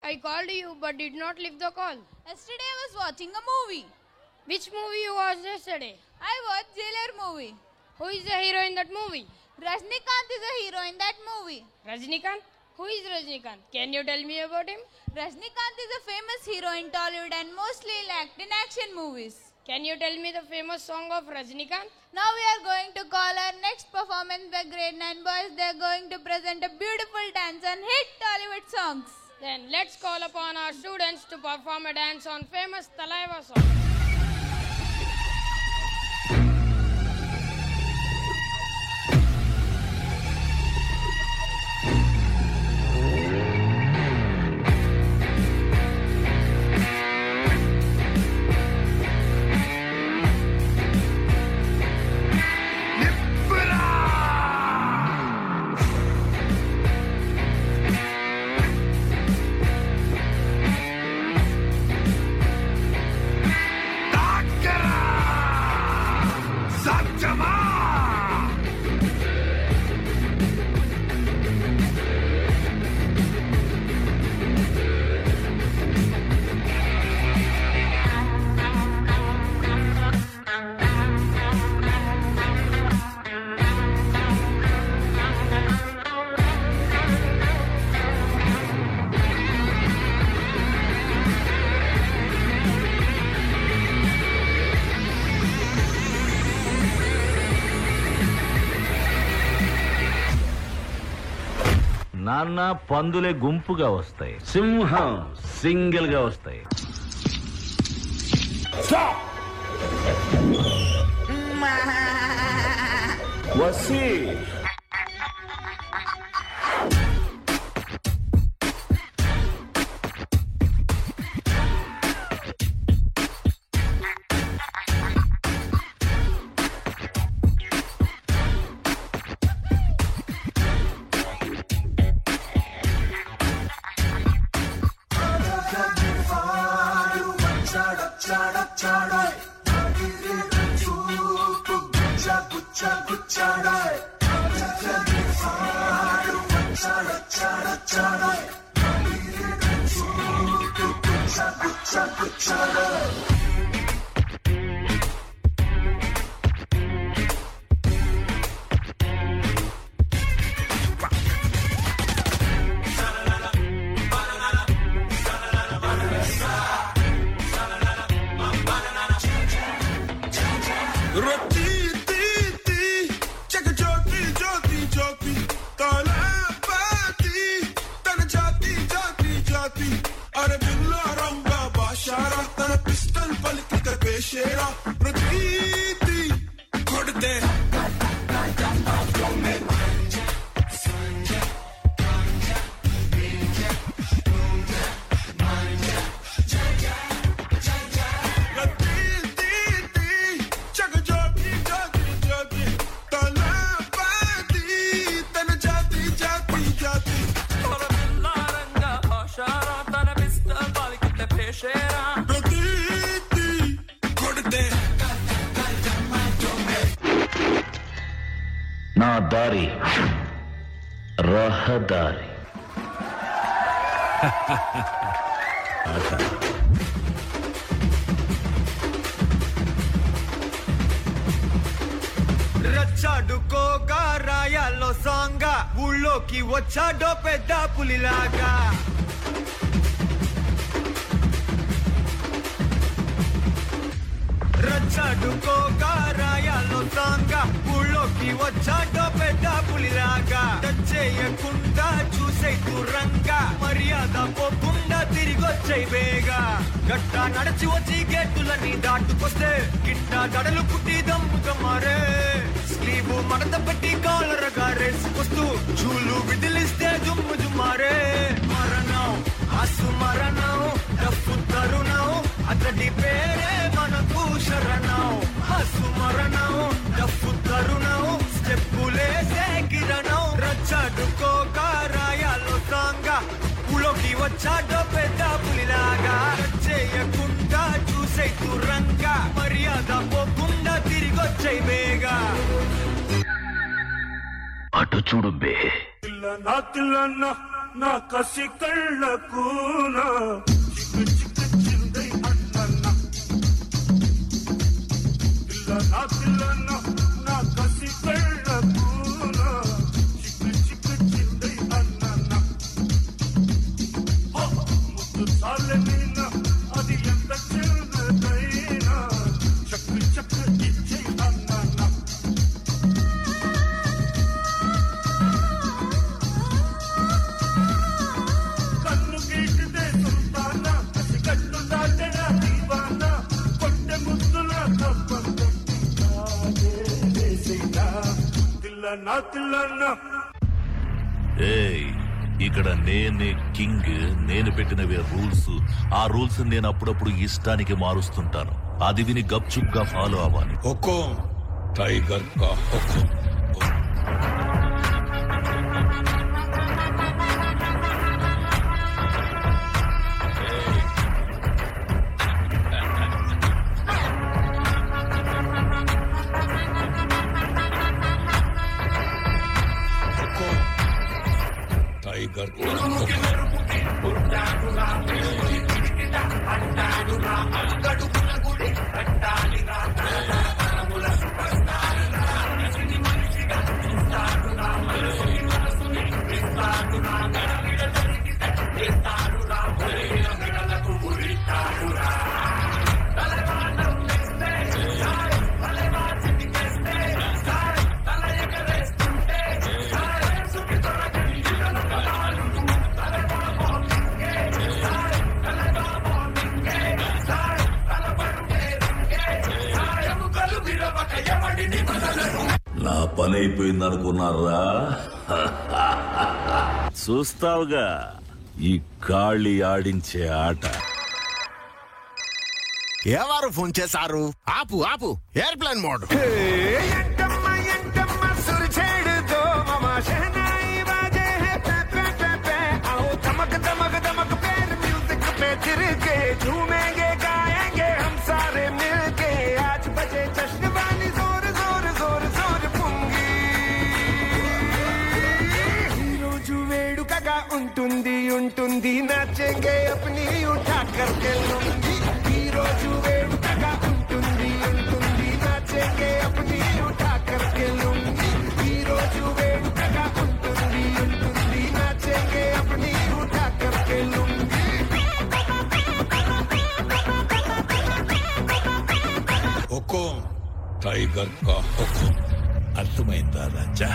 I called you but did not leave the call. Yesterday I was watching a movie. Which movie you watched yesterday? I watched Jailer movie. Who is the hero in that movie? Rajnikant is a hero in that movie. Rajnikant? Who is Rajnikant? Can you tell me about him? Rajnikant is a famous hero in Tollywood and mostly act in action movies. Can you tell me the famous song of Rajnikant? Now we are going to call our next performance by grade 9 boys. They are going to present a beautiful dance on hit Tollywood songs. Then let's call upon our students to perform a dance on famous Talaiva song. నాన్న పందులే గుంపుగా వస్తాయి, సింహం single గా వస్తాయి. వసి నా దారి రహదారి. రచ్చాడుకోగా రాయాల్లో సాంగా ఊళ్ళోకి వచ్చాడో పెద్ద పులిలాగా. రచ్చాడుకోగా రాయాల్లో సాంగా ఊళ్ళోకి వచ్చాడో పెద్ద పులిలాగా. టచ్ చేయకుండా చూసే దూరంగా మర్యాద పోకుండా తిరిగొచ్చాయి బేగా. గట్ట నడిచి వచ్చి గేటులని దాటుకొస్తే గిట్ట గడలు పుట్టి దమ్ముగా మారే. స్లీవు మడత పెట్టి కాలరగా రేసుకొస్తూ చూలు విదిలిస్తే జుమ్ము జుమ్మారే. మరణం ఆసు మరణం డప్పు తరుణం అతడి పేరే మనకు శరణం. ఆసు మరణం డప్పు తరుణం స్టెప్పులేసే కిరణం. రచ్చాడుకోగా రాయాల్లో సాంగా ఊళ్ళోకి వచ్చాడో పెద్ద పులిలాగా. చేయకుండా చూసే దూరంగా మర్యాద పోకుండా తిరిగొచ్చాయి బేగా. అటు చూడు బే. తిల్లన్నా నా కసి కళ్ళకు నా చిక్కు చిక్కు చిందై అన్న పిల్లన నా కసి కళ్ళకు నా చిక్కు చిక్కు చిందై అన్న ముద్దు చాలనీనా అది ఎంత చిన్నదైనా చక్కు చక్కు ఇచ్చై అన్న ఏయ్, ఇక్కడ నేనే కింగ్. నేను పెట్టినవే రూల్స్. ఆ రూల్స్ నేను అప్పుడప్పుడు ఇష్టానికి మారుస్తుంటాను. అది విని గప్చుప్ గా ఫాలో అవ్వాలి. हुकुम टाइगर का हुकुम टाइगर నా పని అయిపోయింది అనుకున్నారా? చూస్తావుగా ఈ కాళీ ఆడించే ఆట. ఎవరు ఫోన్ చేశారు? ఆపు ఆపు, ఎయిర్ప్లేన్ మోడ్. ఉంటుంది ఉంటుంది నచ్చేంగే అప్ని ఉఠా కర్కే లూంగి ఈ రోజు వేడుకగా ఉంటుంది ఉంటుంది నచ్చేంగే అప్ని ఉఠా కర్కే లూంగి ఈ రోజు వేడుకగా ఉంటుంది ఉంటుంది నచ్చేంగే అప్ని ఉఠా కర్కే లూంగి. हुकुम टाइगर का हुकुम అర్థమైందా రాజా?